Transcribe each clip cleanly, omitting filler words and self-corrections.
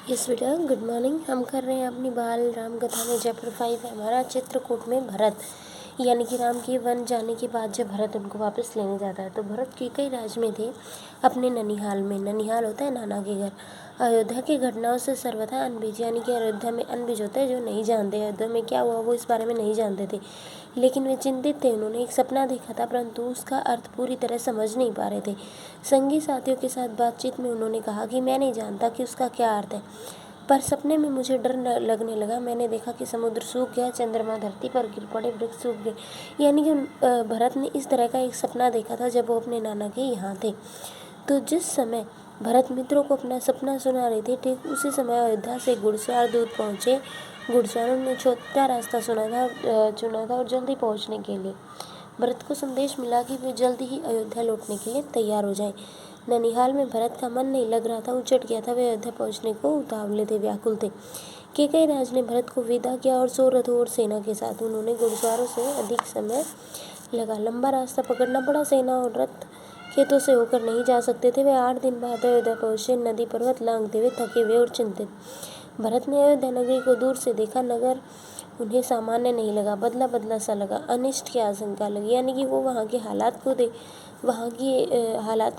Yes बेटा, good morning. हम कर रहे हैं अपनी बाल राम कथा में चैप्टर 5 है हमारा चित्रकूट में भरत, यानी कि राम के वन जाने के बाद जब भरत उनको वापस लेने जाता है तो भरत कैकई राज में थे अपने ननिहाल में। ननिहाल होता है नाना के घर। अयोध्या की घटनाओं से सर्वथा अनभिज, यानी कि अयोध्या में अनभिज होता है जो नहीं जानते अयोध्या में क्या हुआ वो इस बारे में नहीं जानते थे, लेकिन वे चिंतित थे। उन्होंने एक सपना देखा था परंतु उसका अर्थ पूरी तरह समझ नहीं पा रहे थे। संगी साथियों के साथ बातचीत में उन्होंने कहा कि मैं नहीं जानता कि उसका क्या अर्थ है, पर सपने में मुझे डर लगने लगा। मैंने देखा कि समुद्र सूख गया, चंद्रमा धरती पर गिर पड़े, वृक्ष सूख गए। यानी कि भरत ने इस तरह का एक सपना देखा था जब वो अपने नाना के यहाँ थे। तो जिस समय भरत मित्रों को अपना सपना सुना रहे थे, ठीक उसी समय अयोध्या से घुड़सवार दूत पहुँचे। घुड़सवारों ने छोटा रास्ता चुना था और जल्दी पहुँचने के लिए भरत को संदेश मिला कि वे जल्दी ही अयोध्या लौटने के लिए तैयार हो जाएं। ननिहाल में भरत का मन नहीं लग रहा था, उचट गया था। वे अयोध्या पहुंचने को उतावले थे, व्याकुल थे। कैकई राज ने भरत को विदा किया और 100 रथों और सेना के साथ उन्होंने घुड़सवारों से अधिक समय लगा। लंबा रास्ता पकड़ना पड़ा। सेना और रथ खेतों से होकर नहीं जा सकते थे। वे 8 दिन बाद अयोध्या पहुंचे, नदी पर्वत लांघते हुए, थके हुए और चिंतित। भरत ने अयोध्या नगरी को दूर से देखा। नगर उन्हें सामान्य नहीं लगा, बदला बदला सा लगा। अनिष्ट की आशंका लगी, यानी कि वो वहाँ की हालात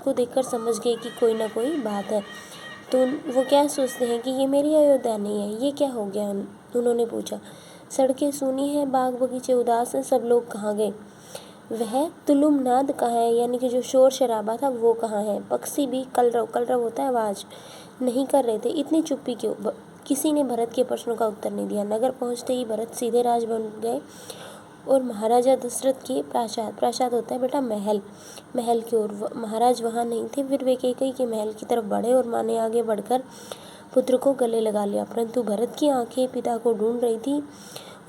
को देखकर समझ गए कि कोई ना कोई बात है। तो वो क्या सोचते हैं कि ये मेरी अयोध्या नहीं है, ये क्या हो गया। उन्होंने पूछा। सड़कें सूनी हैं, बाग बगीचे उदास हैं, सब लोग कहाँ गए। वह तुलुम नाद कहाँ है, यानी कि जो शोर शराबा था वो कहाँ है। पक्षी भी कलरव होता है, आवाज़ नहीं कर रहे थे। इतनी चुप्पी क्यों। किसी ने भरत के प्रश्नों का उत्तर नहीं दिया। नगर पहुंचते ही भरत सीधे राज बन गए और महाराजा दशरथ के प्रासाद होता है बेटा महल की ओर। महाराज वहाँ नहीं थे। फिर वे कैकई के महल की तरफ बढ़े और माँ ने आगे बढ़कर पुत्र को गले लगा लिया, परंतु भरत की आंखें पिता को ढूंढ रही थी।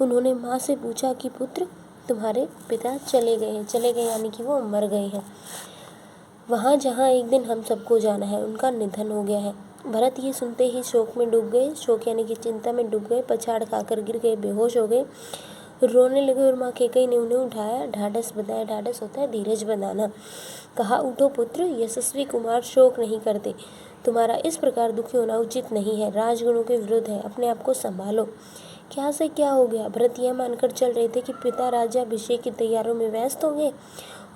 उन्होंने माँ से पूछा कि पुत्र, तुम्हारे पिता चले गए यानी कि वो मर गए हैं वहाँ जहाँ एक दिन हम सबको जाना है, उनका निधन हो गया है। भरत ये सुनते ही शोक में डूब गए। शोक यानी कि चिंता में डूब गए, पछाड़ खाकर गिर गए, बेहोश हो गए, रोने लगे। और माँ कैकई ने उन्हें उठाया, ढाढ़स बताया। ढाढ़स होता है धीरज बनाना। कहा, उठो पुत्र, यशस्वी कुमार शोक नहीं करते। तुम्हारा इस प्रकार दुखी होना उचित नहीं है, राजगुणों के विरुद्ध है। अपने आप को संभालो। क्या से क्या हो गया। भरत यह मानकर चल रहे थे कि पिता राज्याभिषेक की तैयारियों में व्यस्त होंगे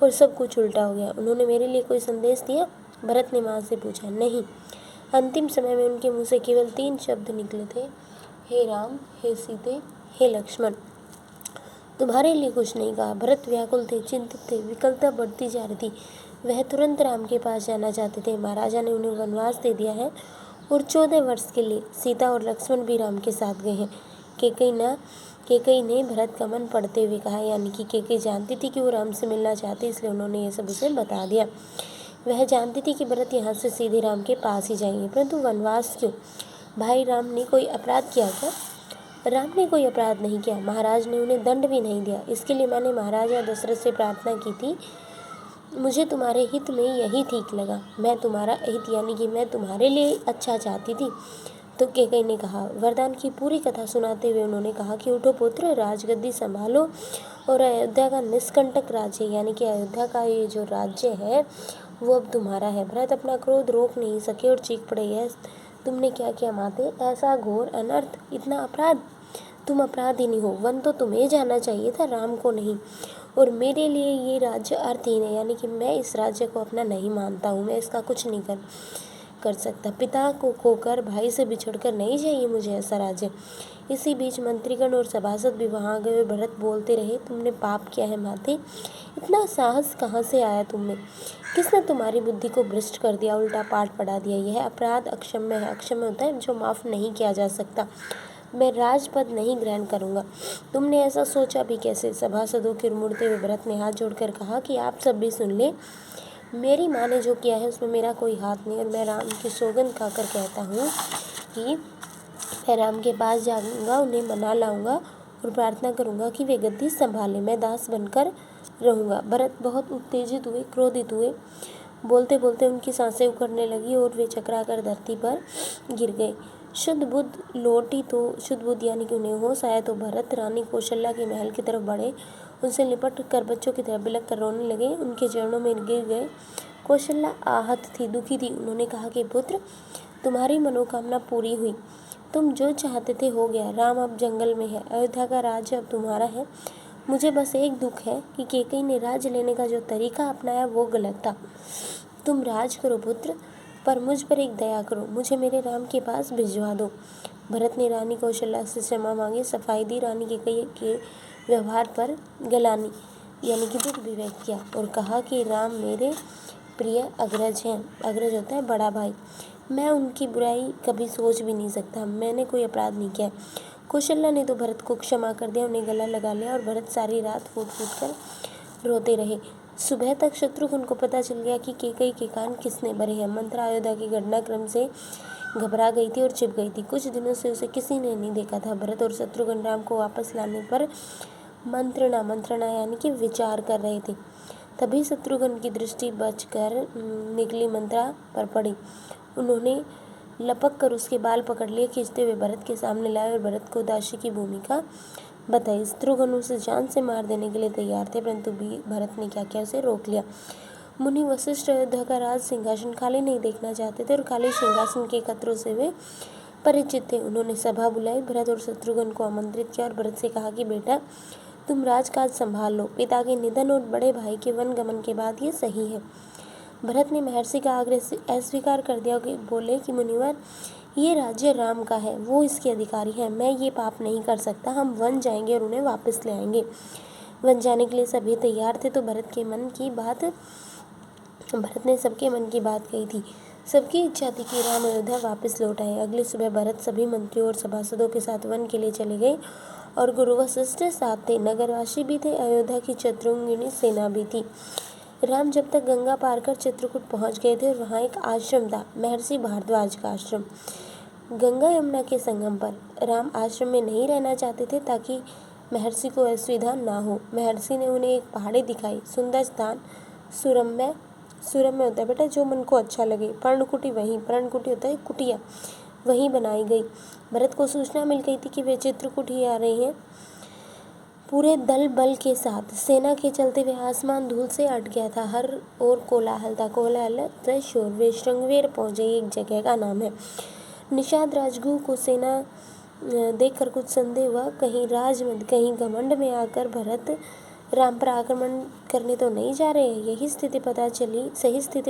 और सब कुछ उल्टा हो गया। उन्होंने मेरे लिए कोई संदेश दिया। भरत ने माँ से पूछा। नहीं। अंतिम समय में उनके मुँह से केवल 3 शब्द निकले थे, हे राम, हे सीते, हे लक्ष्मण। तुम्हारे लिए कुछ नहीं कहा। भरत व्याकुल थे, चिंतित थे, विकलता बढ़ती जा रही थी। वह तुरंत राम के पास जाना चाहते थे। महाराजा ने उन्हें वनवास दे दिया है और 14 वर्ष के लिए सीता और लक्ष्मण भी राम के साथ गए हैं। कैकई ने भरत का मन पढ़ते हुए कहा, यानी कि कैकई जानती थी कि वो राम से मिलना चाहते, इसलिए उन्होंने ये सब उसे बता दिया। वह जानती थी कि भरत यहाँ से सीधे राम के पास ही जाएंगे, परंतु वनवास क्यों। भाई राम ने कोई अपराध किया क्या। राम ने कोई अपराध नहीं किया। महाराज ने उन्हें दंड भी नहीं दिया। इसके लिए मैंने महाराजा दशरथ से प्रार्थना की थी। मुझे तुम्हारे हित में यही ठीक लगा। मैं तुम्हारा हित यानी कि मैं तुम्हारे लिए अच्छा चाहती थी। तो कैकई ने कहा। वरदान की पूरी कथा सुनाते हुए उन्होंने कहा कि उठो पुत्र, राजगद्दी संभालो और अयोध्या का निष्कंटक राज्य, यानी कि अयोध्या का ये जो राज्य है वो अब तुम्हारा है। भरत अपना क्रोध रोक नहीं सके और चीख पड़े, यह तुमने क्या किया माते। ऐसा घोर अनर्थ, इतना अपराध। तुम अपराधी नहीं हो। वन तो तुम्हें जाना चाहिए था, राम को नहीं। और मेरे लिए ये राज्य अर्थहीन है, यानी कि मैं इस राज्य को अपना नहीं मानता हूँ। मैं इसका कुछ नहीं कर सकता। पिता को खोकर, भाई से बिछड़कर नहीं चाहिए मुझे ऐसा राज्य। इसी बीच मंत्रीगण और सभासद भी वहाँ गए। भरत बोलते रहे, तुमने पाप किया है माते। इतना साहस कहाँ से आया तुम में। किसने तुम्हारी बुद्धि को भ्रष्ट कर दिया, उल्टा पाठ पढ़ा दिया। यह अपराध अक्षम्य है। अक्षम्य होता है जो माफ़ नहीं किया जा सकता। मैं राजपद नहीं ग्रहण करूँगा। तुमने ऐसा सोचा भी कैसे। सभासदों के मुड़ते हुए भरत ने हाथ जोड़कर कहा कि आप सब भी सुन ले। मेरी माँ ने जो किया है उसमें मेरा कोई हाथ नहीं, और मैं राम की सौगंध खाकर कहता हूँ कि मैं राम के पास जाऊँगा, उन्हें मना लाऊंगा और प्रार्थना करूँगा कि वे गद्दी संभालें। मैं दास बनकर रहूँगा। भरत बहुत उत्तेजित हुए, क्रोधित हुए। बोलते बोलते उनकी सांसें उखड़ने लगी और वे चकराकर धरती पर गिर गए। शुद्ध बुद्ध लौटी तो शुद्ध बुद्ध यानी कि उन्हें होश आया तो भरत रानी कौशल्या के महल की तरफ बढ़े। उनसे लिपट कर बच्चों की तरह बिलख कर रोने लगे, उनके चरणों में गिर गए। कौशल्या आहत थी, दुखी थी। उन्होंने कहा कि पुत्र, तुम्हारी मनोकामना पूरी हुई। तुम जो चाहते थे हो गया। राम अब जंगल में है। अयोध्या का राज्य अब तुम्हारा है। मुझे बस एक दुख है कि कैकेयी ने राज्य लेने का जो तरीका अपनाया वो गलत था। तुम राज करो पुत्र, पर मुझ पर एक दया करो, मुझे मेरे राम के पास भिजवा दो। भरत ने रानी कौशल्या से क्षमा मांगी, सफाई दी, रानी कैकेयी के व्यवहार पर गलानी यानी कि दुख भी व्यक्त किया और कहा कि राम मेरे प्रिय अग्रज हैं। अग्रज होता है बड़ा भाई। मैं उनकी बुराई कभी सोच भी नहीं सकता। मैंने कोई अपराध नहीं किया। कौशल्या ने तो भरत को क्षमा कर दिया, उन्हें गला लगा लिया और भरत सारी रात फूट फूट कर रोते रहे। सुबह तक शत्रुघ्न को पता चल गया कि कैकेयी के कान किसने भरे हैं। मंत्रा अयोध्या के घटनाक्रम से घबरा गई थी और छिप गई थी। कुछ दिनों से उसे किसी ने नहीं देखा था। भरत और शत्रुघ्न राम को वापस लाने पर मंत्रणा यानी कि विचार कर रहे थे। तभी शत्रुघ्न की दृष्टि बचकर निकली मंत्रा पर पड़ी। उन्होंने लपक कर उसके बाल पकड़ लिए, खींचते हुए भरत के सामने लाए और भरत को दासी की भूमिका बताई। शत्रुघ्न उसे जान से मार देने के लिए तैयार थे, परंतु भरत ने क्या किया, उसे रोक लिया। मुनि वशिष्ठ अयोध्या का राज सिंहासन खाली नहीं देखना चाहते थे और खाली सिंहासन के खतरों से वे परिचित थे। उन्होंने सभा बुलाई, भरत और शत्रुघ्न को आमंत्रित किया और भरत से कहा कि बेटा तुम राजकाज संभाल लो। पिता के निधन और बड़े भाई के वनगमन के बाद ये सही है। भरत ने महर्षि का आग्रह अस्वीकार कर दिया कि बोले कि मुनिवर ये राज्य राम का है, वो इसके अधिकारी हैं। मैं ये पाप नहीं कर सकता। हम वन जाएंगे और उन्हें वापस ले आएंगे। वन जाने के लिए सभी तैयार थे तो भरत ने सबके मन की बात कही थी। सबकी इच्छा थी कि राम अयोध्या वापस लौट आए। अगली सुबह भरत सभी मंत्रियों और सभासदों के साथ वन के लिए चले गए और गुरु वशिष्ठ साथ थे। नगरवासी भी थे। अयोध्या की चतुरंगिनी सेना भी थी। राम जब तक गंगा पार कर चित्रकूट पहुंच गए थे और वहाँ एक आश्रम था, महर्षि भारद्वाज का आश्रम, गंगा यमुना के संगम पर। राम आश्रम में नहीं रहना चाहते थे ताकि महर्षि को असुविधा ना हो। महर्षि ने उन्हें एक पहाड़ी दिखाई, सुंदर स्थान, सुरम्य होता है बेटा जो मन को अच्छा लगे। पर्णकुटी होता है कुटिया, वहीं बनाई गई। भरत को सूचना मिल गई थी कि वे चित्रकूट ही आ रहे हैं। पूरे दल बल के साथ सेना के चलते हुए आसमान धूल से अट गया था। हर ओर कोलाहल था। कोलाहल शोर। वे श्रृंगवेर पहुंचे, एक जगह का नाम है। निषाद राजगुह को सेना देखकर कुछ संदेह हुआ। कहीं राजमद, कहीं घमंड में आकर भरत राम पर आक्रमण करने तो नहीं जा रहे। सही स्थिति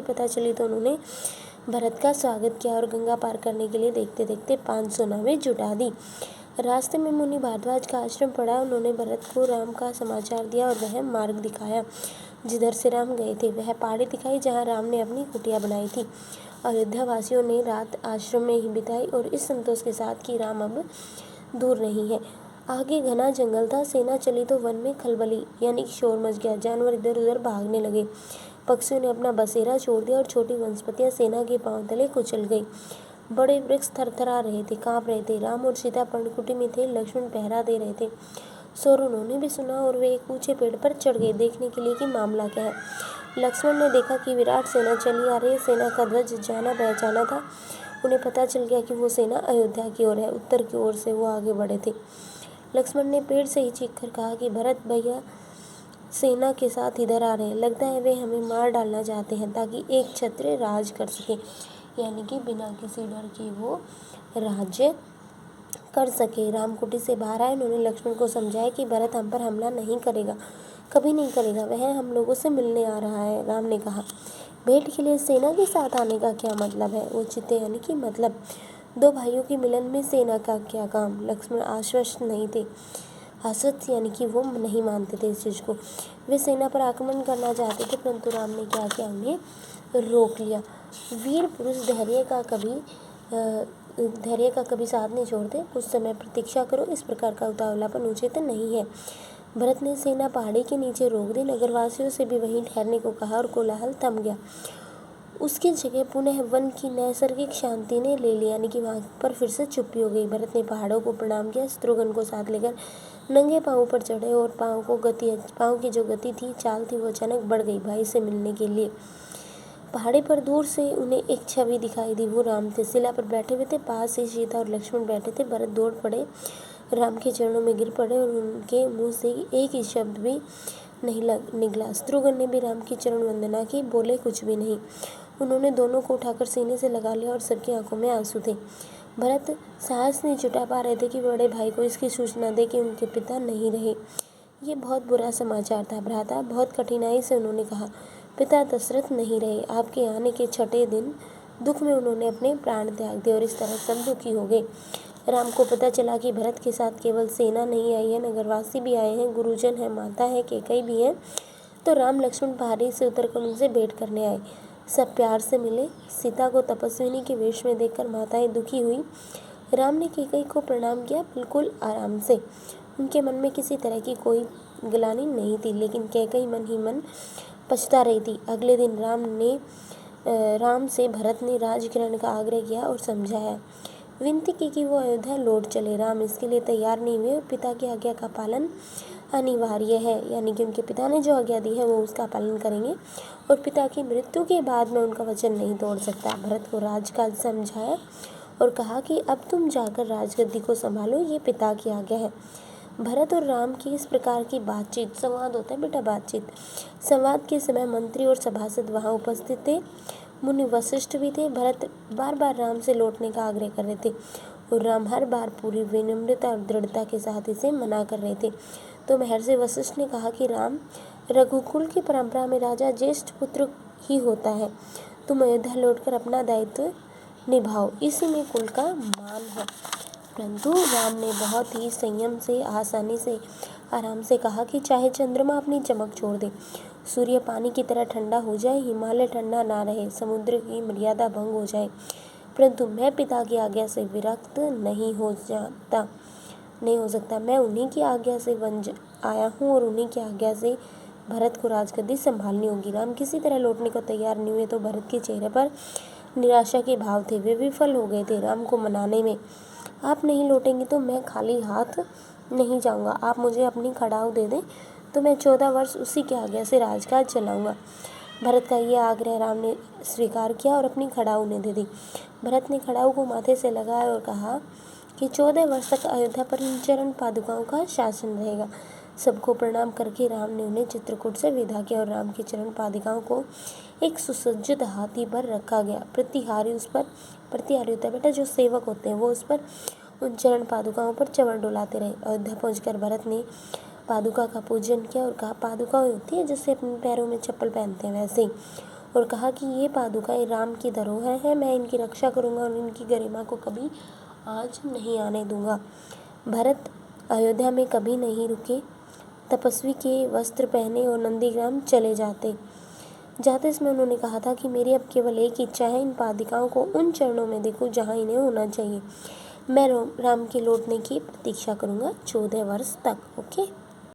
पता चली तो उन्होंने भरत का स्वागत किया और गंगा पार करने के लिए देखते देखते 500 नावें जुटा दी। रास्ते में मुनि भारद्वाज का आश्रम पड़ा। उन्होंने भरत को राम का समाचार दिया और वह मार्ग दिखाया जिधर से राम गए थे। वह पहाड़ी दिखाई जहाँ राम ने अपनी कुटिया बनाई थी। अयोध्या वासियों ने रात आश्रम में ही बिताई और इस संतोष के साथ कि राम अब दूर नहीं है। आगे घना जंगल था। सेना चली तो वन में खलबली यानी कि शोर मच गया। जानवर इधर उधर भागने लगे। पक्षियों ने अपना बसेरा छोड़ दिया और छोटी वनस्पतियां सेना के पांव तले कुचल गई। बड़े वृक्ष थरथरा रहे थे, कांप रहे थे। राम और सीता पर्णकुटी में थे। लक्ष्मण पहरा दे रहे थे। शोर उन्होंने भी सुना और वे एक ऊंचे पेड़ पर चढ़ गए देखने के लिए कि मामला क्या है। लक्ष्मण ने देखा कि विराट सेना चली आ रही है। सेना का ध्वज जाना पहचाना था। उन्हें पता चल गया कि वो सेना अयोध्या की ओर है। उत्तर की ओर से वो आगे बढ़े थे। लक्ष्मण ने पेड़ से ही चीख कर कहा कि भरत भैया सेना के साथ इधर आ रहे हैं। लगता है वे हमें मार डालना चाहते हैं ताकि एक क्षत्रिय राज कर सके, यानी कि बिना किसी डर के वो राज्य कर सके। रामकुटी से बाहर आए। उन्होंने लक्ष्मण को समझाया कि भरत हम पर हमला नहीं करेगा, कभी नहीं करेगा। वह हम लोगों से मिलने आ रहा है। राम ने कहा, भेंट के लिए सेना के साथ आने का क्या मतलब है? उचित यानी कि मतलब, दो भाइयों के मिलन में सेना का क्या काम? लक्ष्मण आश्वस्त नहीं थे। आश्वस्त यानी कि वो नहीं मानते थे इस चीज़ को। वे सेना पर आक्रमण करना चाहते थे, परंतु राम ने क्या किया, उन्हें रोक लिया। वीर पुरुष धैर्य का कभी साथ नहीं छोड़ते। कुछ समय प्रतीक्षा करो। इस प्रकार का उतावलापन उचित नहीं है। भरत ने सेना पहाड़ी के नीचे रोक दी। नगरवासियों से भी वहीं ठहरने को कहा और कोलाहल थम गया। उसकी जगह पुनः वन की नैसर्गिक शांति ने ले लिया, यानी कि वहाँ पर फिर से चुप्पी हो गई। भरत ने पहाड़ों को प्रणाम किया। शत्रुघ्न को साथ लेकर नंगे पाँव पर चढ़े और पाँव की जो गति थी, चाल थी, वो अचानक बढ़ गई भाई से मिलने के लिए। पहाड़ी पर दूर से उन्हें एक छवि दिखाई दी। वो राम थे, शिला पर बैठे हुए थे। पास ही सीता और लक्ष्मण बैठे थे। भरत दौड़ पड़े, राम के चरणों में गिर पड़े और उनके मुंह से एक ही शब्द भी नहीं निकला। शत्रुघ्न ने भी राम की चरण वंदना की, बोले कुछ भी नहीं। उन्होंने दोनों को उठाकर सीने से लगा लिया और सबकी आंखों में आंसू थे। भरत साहस नहीं जुटा पा रहे थे कि बड़े भाई को इसकी सूचना दे कि उनके पिता नहीं रहे। ये बहुत बुरा समाचार था भ्राता, बहुत कठिनाई से उन्होंने कहा। पिता दशरथ नहीं रहे। आपके आने के छठे दिन दुख में उन्होंने अपने प्राण त्याग दिए और इस तरह सब दुखी हो गए। राम को पता चला कि भरत के साथ केवल सेना नहीं आई है, नगरवासी भी आए हैं, गुरुजन है, माता है, कैकई भी है। तो राम लक्ष्मण पहाड़ी से उतरकर उनसे भेंट करने आए। सब प्यार से मिले। सीता को तपस्विनी के वेश में देखकर माताएं दुखी हुई। राम ने कैकई को प्रणाम किया, बिल्कुल आराम से। उनके मन में किसी तरह की कोई गिलानी नहीं थी, लेकिन कैकई मन ही मन पछता रही थी। अगले दिन राम से भरत ने राजग्रहण का आग्रह किया और समझाया, विनती की कि वो अयोध्या लौट चले। राम इसके लिए तैयार नहीं हुए और पिता की आज्ञा का पालन अनिवार्य है, यानी कि उनके पिता ने जो आज्ञा दी है वो उसका पालन करेंगे और पिता की मृत्यु के बाद में उनका वचन नहीं तोड़ सकता। भरत को राजकाज समझाया और कहा कि अब तुम जाकर राजगद्दी को संभालो, ये पिता की आज्ञा है। भरत और राम की इस प्रकार की बातचीत, संवाद होता है बेटा बातचीत, संवाद के समय मंत्री और सभासद वहाँ उपस्थित थे। मुनि वशिष्ठ भी थे। भरत बार बार राम से लौटने का आग्रह कर रहे थे और राम हर बार पूरी विनम्रता और दृढ़ता के साथ इसे मना कर रहे थे। तो महर्षि वशिष्ठ ने कहा कि राम, रघुकुल की परंपरा में राजा ज्येष्ठ पुत्र ही होता है। तुम अयोध्या लौटकर अपना दायित्व निभाओ, इसी में कुल का मान है। परंतु राम ने बहुत ही संयम से, आसानी से, आराम से कहा कि चाहे चंद्रमा अपनी चमक छोड़ दे, सूर्य पानी की तरह ठंडा हो जाए, हिमालय ठंडा ना रहे, समुद्र की मर्यादा भंग हो जाए, परंतु मैं पिता की आज्ञा से विरक्त नहीं हो सकता। मैं उन्हीं की आज्ञा से आया हूँ और उन्हीं की आज्ञा से भरत को राजगद्दी संभालनी होगी। राम किसी तरह लौटने को तैयार नहीं हुए तो भरत के चेहरे पर निराशा के भाव थे। वे विफल हो गए थे राम को मनाने में। आप नहीं लौटेंगे तो मैं खाली हाथ नहीं जाऊंगा। आप मुझे अपनी खड़ाऊ दे दें तो मैं 14 वर्ष उसी की आज्ञा से राजकाज चलाऊंगा। भरत का ये आग्रह राम ने स्वीकार किया और अपनी खड़ाऊ ने दे दी। भरत ने खड़ाऊ को माथे से लगाया और कहा कि 14 वर्ष तक अयोध्या पर इन चरण पादुकाओं का शासन रहेगा। सबको प्रणाम करके राम ने उन्हें चित्रकूट से विदा किया और राम की चरण पादुकाओं को एक सुसज्जित हाथी पर रखा गया। प्रतिहारी होता है बेटा, जो सेवक होते हैं वो उस पर उन चरण पादुकाओं पर चवर डुलाते रहे। अयोध्या पहुंचकर भरत ने पादुका का पूजन किया और कहा, पादुकाएं होती है जैसे अपने पैरों में चप्पल पहनते हैं वैसे ही, और कहा कि ये पादुकाएं राम की धरोहर है, मैं इनकी रक्षा करूंगा और इनकी गरिमा को कभी आज नहीं आने दूंगा। भरत अयोध्या में कभी नहीं रुके, तपस्वी के वस्त्र पहने और नंदीग्राम चले जाते इसमें उन्होंने कहा था कि मेरी अब केवल एक इच्छा है, इन पादिकाओं को उन चरणों में देखूं जहां इन्हें होना चाहिए। मैं राम के लौटने की प्रतीक्षा करूंगा 14 वर्ष तक। ओके।